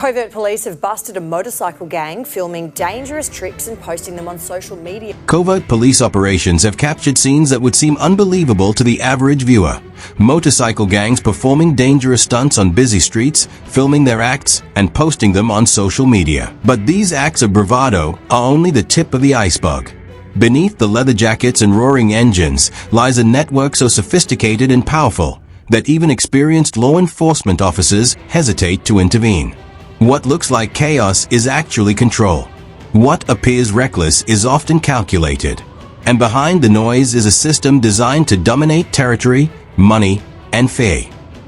Covert police have busted a motorcycle gang filming dangerous trips and posting them on social media. Covert police operations have captured scenes that would seem unbelievable to the average viewer. Motorcycle gangs performing dangerous stunts on busy streets, filming their acts, and posting them on social media. But these acts of bravado are only the tip of the iceberg. Beneath the leather jackets and roaring engines lies a network so sophisticated and powerful that even experienced law enforcement officers hesitate to intervene. What looks like chaos is actually control. What appears reckless is often calculated. And behind the noise is a system designed to dominate territory, money, and fear.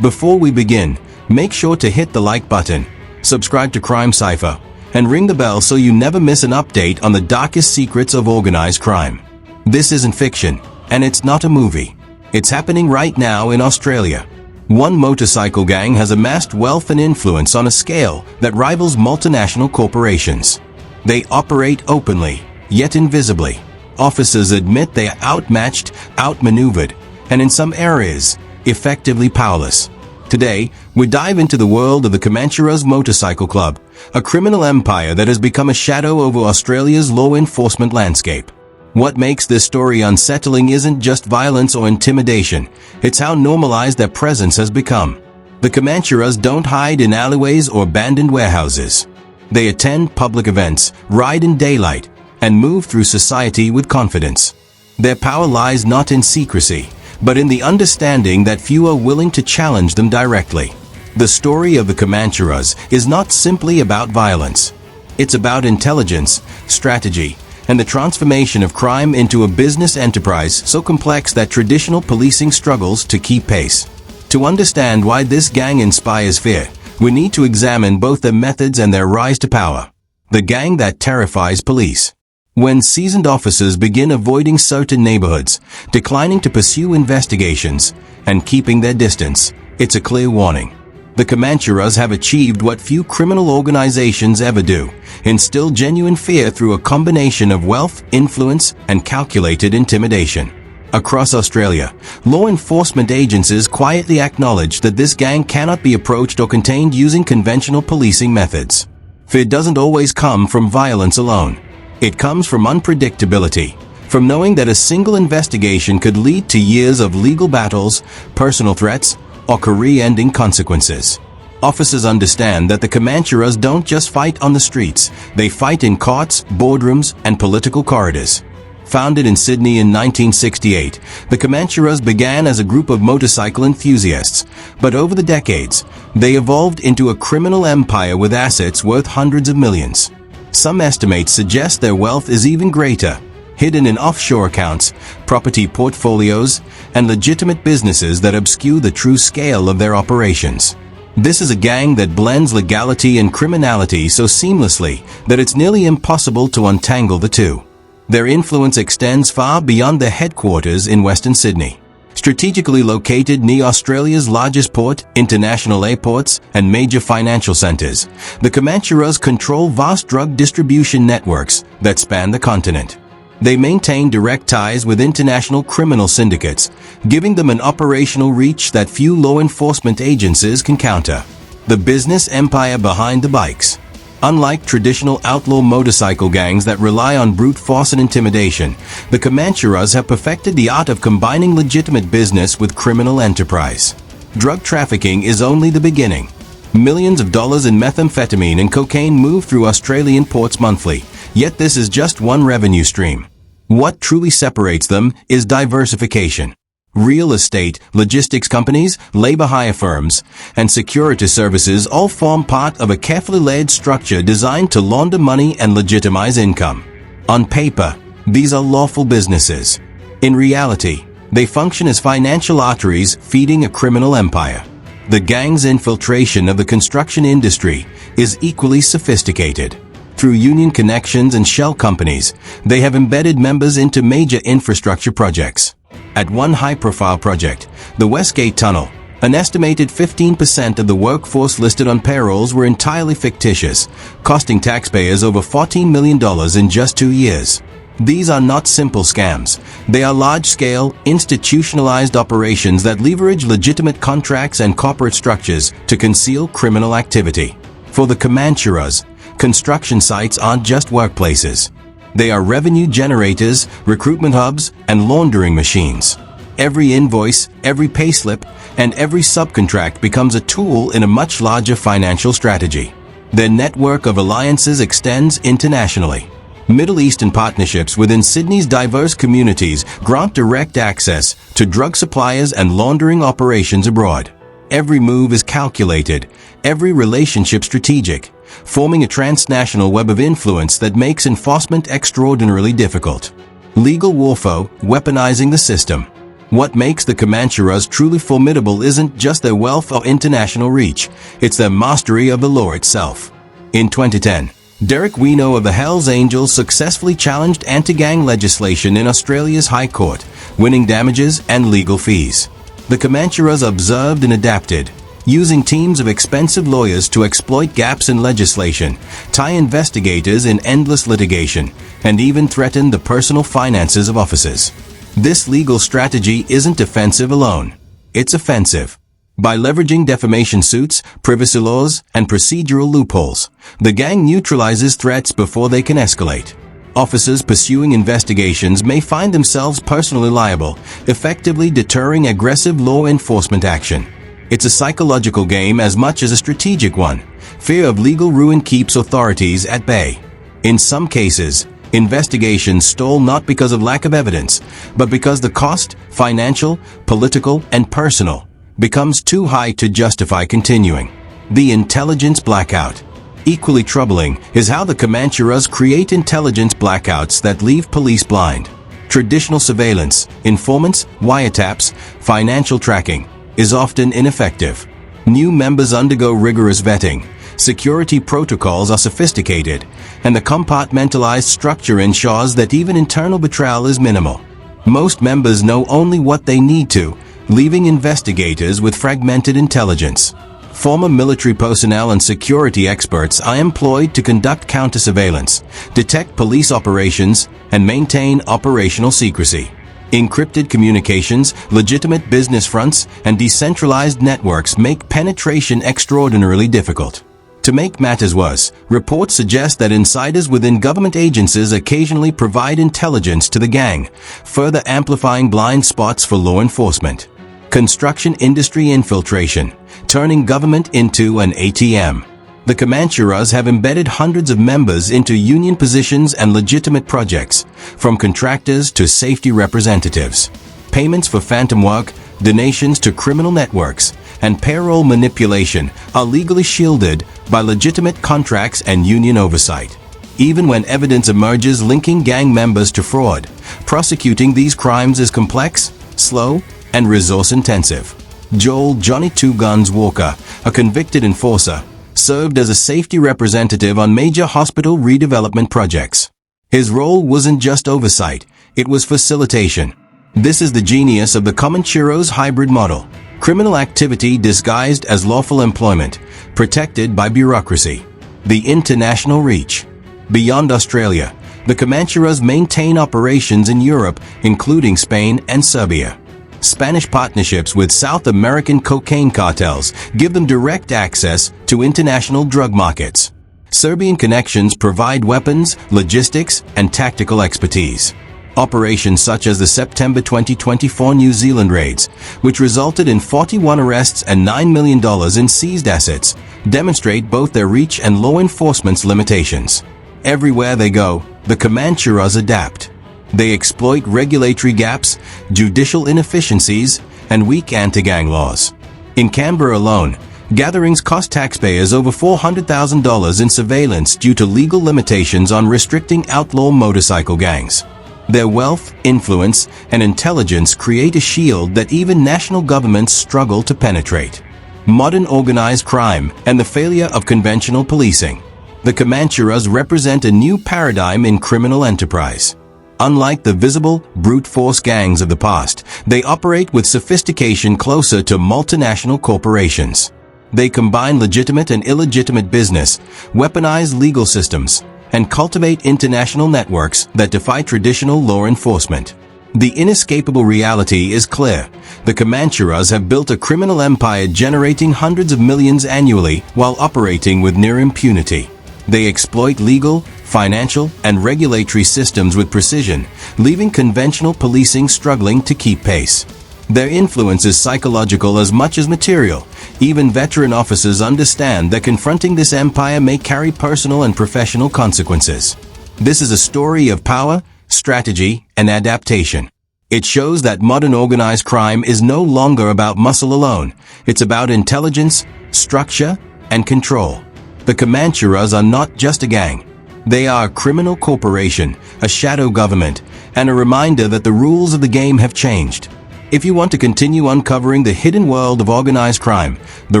Before we begin, make sure to hit the like button, subscribe to Crime Cipher, and ring the bell so you never miss an update on the darkest secrets of organized crime. This isn't fiction, and it's not a movie. It's happening right now in Australia. One motorcycle gang has amassed wealth and influence on a scale that rivals multinational corporations. They operate openly, yet invisibly. Officers admit they are outmatched, outmaneuvered, and in some areas, effectively powerless. Today, we dive into the world of the Comancheros Motorcycle Club, a criminal empire that has become a shadow over Australia's law enforcement landscape. What makes this story unsettling isn't just violence or intimidation, it's how normalized their presence has become. The Comancheros don't hide in alleyways or abandoned warehouses. They attend public events, ride in daylight, and move through society with confidence. Their power lies not in secrecy, but in the understanding that few are willing to challenge them directly. The story of the Comancheros is not simply about violence. It's about intelligence, strategy, and the transformation of crime into a business enterprise so complex that traditional policing struggles to keep pace. To understand why this gang inspires fear, we need to examine both their methods and their rise to power. The gang that terrifies police. When seasoned officers begin avoiding certain neighborhoods, declining to pursue investigations, and keeping their distance, it's a clear warning. The Comancheros have achieved what few criminal organizations ever do, instill genuine fear through a combination of wealth, influence, and calculated intimidation. Across Australia, law enforcement agencies quietly acknowledge that this gang cannot be approached or contained using conventional policing methods. Fear doesn't always come from violence alone. It comes from unpredictability, from knowing that a single investigation could lead to years of legal battles, personal threats, or career-ending consequences. Officers understand that the Comancheros don't just fight on the streets, they fight in courts, boardrooms, and political corridors. Founded in Sydney in 1968, the Comancheros began as a group of motorcycle enthusiasts, but over the decades, they evolved into a criminal empire with assets worth hundreds of millions. Some estimates suggest their wealth is even greater, hidden in offshore accounts, property portfolios, and legitimate businesses that obscure the true scale of their operations. This is a gang that blends legality and criminality so seamlessly that it's nearly impossible to untangle the two. Their influence extends far beyond their headquarters in Western Sydney. Strategically located near Australia's largest port, international airports, and major financial centers, the Comancheros control vast drug distribution networks that span the continent. They maintain direct ties with international criminal syndicates, giving them an operational reach that few law enforcement agencies can counter. The business empire behind the bikes. Unlike traditional outlaw motorcycle gangs that rely on brute force and intimidation, the Comancheros have perfected the art of combining legitimate business with criminal enterprise. Drug trafficking is only the beginning. Millions of dollars in methamphetamine and cocaine move through Australian ports monthly, yet this is just one revenue stream. What truly separates them is diversification. Real estate, logistics companies, labor hire firms, and security services all form part of a carefully layered structure designed to launder money and legitimize income. On paper, these are lawful businesses. In reality, they function as financial arteries feeding a criminal empire. The gang's infiltration of the construction industry is equally sophisticated. Through union connections and shell companies, they have embedded members into major infrastructure projects. At one high-profile project, the Westgate Tunnel, an estimated 15% of the workforce listed on payrolls were entirely fictitious, costing taxpayers over $14 million in just 2 years. These are not simple scams. They are large-scale, institutionalized operations that leverage legitimate contracts and corporate structures to conceal criminal activity. For the Comancheros, construction sites aren't just workplaces. They are revenue generators, recruitment hubs, and laundering machines. Every invoice, every payslip, and every subcontract becomes a tool in a much larger financial strategy. Their network of alliances extends internationally. Middle Eastern partnerships within Sydney's diverse communities grant direct access to drug suppliers and laundering operations abroad. Every move is calculated, every relationship strategic, forming a transnational web of influence that makes enforcement extraordinarily difficult. Legal warfare, weaponizing the system. What makes the Comancheros truly formidable isn't just their wealth or international reach, it's their mastery of the law itself. In 2010, Derek Wino of the Hells Angels successfully challenged anti-gang legislation in Australia's High Court, winning damages and legal fees. The Comancheros observed and adapted, using teams of expensive lawyers to exploit gaps in legislation, tie investigators in endless litigation, and even threaten the personal finances of officers. This legal strategy isn't defensive alone. It's offensive. By leveraging defamation suits, privacy laws, and procedural loopholes, the gang neutralizes threats before they can escalate. Officers pursuing investigations may find themselves personally liable, effectively deterring aggressive law enforcement action. It's a psychological game as much as a strategic one. Fear of legal ruin keeps authorities at bay. In some cases, investigations stall not because of lack of evidence, but because the cost, financial, political, and personal, becomes too high to justify continuing. The intelligence blackout. Equally troubling is how the Comancheros create intelligence blackouts that leave police blind. Traditional surveillance, informants, wiretaps, financial tracking is often ineffective. New members undergo rigorous vetting, security protocols are sophisticated, and the compartmentalized structure ensures that even internal betrayal is minimal. Most members know only what they need to, leaving investigators with fragmented intelligence. Former military personnel and security experts are employed to conduct counter-surveillance, detect police operations, and maintain operational secrecy. Encrypted communications, legitimate business fronts, and decentralized networks make penetration extraordinarily difficult. To make matters worse, reports suggest that insiders within government agencies occasionally provide intelligence to the gang, further amplifying blind spots for law enforcement. Construction industry infiltration, turning government into an ATM. The Comancheros have embedded hundreds of members into union positions and legitimate projects, from contractors to safety representatives. Payments for phantom work, donations to criminal networks, and payroll manipulation are legally shielded by legitimate contracts and union oversight. Even when evidence emerges linking gang members to fraud, prosecuting these crimes is complex, slow, and resource-intensive. Joel "Johnny Two Guns" Walker, a convicted enforcer, served as a safety representative on major hospital redevelopment projects. His role wasn't just oversight, it was facilitation. This is the genius of the Comancheros hybrid model. Criminal activity disguised as lawful employment, protected by bureaucracy. The international reach. Beyond Australia, the Comancheros maintain operations in Europe, including Spain and Serbia. Spanish partnerships with South American cocaine cartels give them direct access to international drug markets. Serbian connections provide weapons, logistics, and tactical expertise. Operations such as the September 2024 New Zealand raids, which resulted in 41 arrests and $9 million in seized assets, demonstrate both their reach and law enforcement's limitations. Everywhere they go, the Comancheros adapt. They exploit regulatory gaps, judicial inefficiencies, and weak anti-gang laws. In Canberra alone, gatherings cost taxpayers over $400,000 in surveillance due to legal limitations on restricting outlaw motorcycle gangs. Their wealth, influence, and intelligence create a shield that even national governments struggle to penetrate. Modern organized crime and the failure of conventional policing. The Comancheros represent a new paradigm in criminal enterprise. Unlike the visible, brute force gangs of the past, they operate with sophistication closer to multinational corporations. They combine legitimate and illegitimate business, weaponize legal systems, and cultivate international networks that defy traditional law enforcement. The inescapable reality is clear. The Comancheros have built a criminal empire generating hundreds of millions annually while operating with near impunity. They exploit legal, financial, and regulatory systems with precision, leaving conventional policing struggling to keep pace. Their influence is psychological as much as material. Even veteran officers understand that confronting this empire may carry personal and professional consequences. This is a story of power, strategy, and adaptation. It shows that modern organized crime is no longer about muscle alone. It's about intelligence, structure, and control. The Comancheros are not just a gang. They are a criminal corporation, a shadow government, and a reminder that the rules of the game have changed. If you want to continue uncovering the hidden world of organized crime, the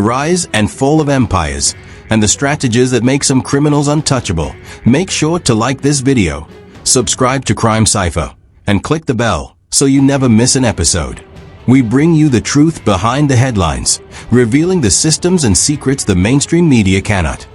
rise and fall of empires, and the strategies that make some criminals untouchable, make sure to like this video, subscribe to Crime Cipher, and click the bell so you never miss an episode. We bring you the truth behind the headlines, revealing the systems and secrets the mainstream media cannot.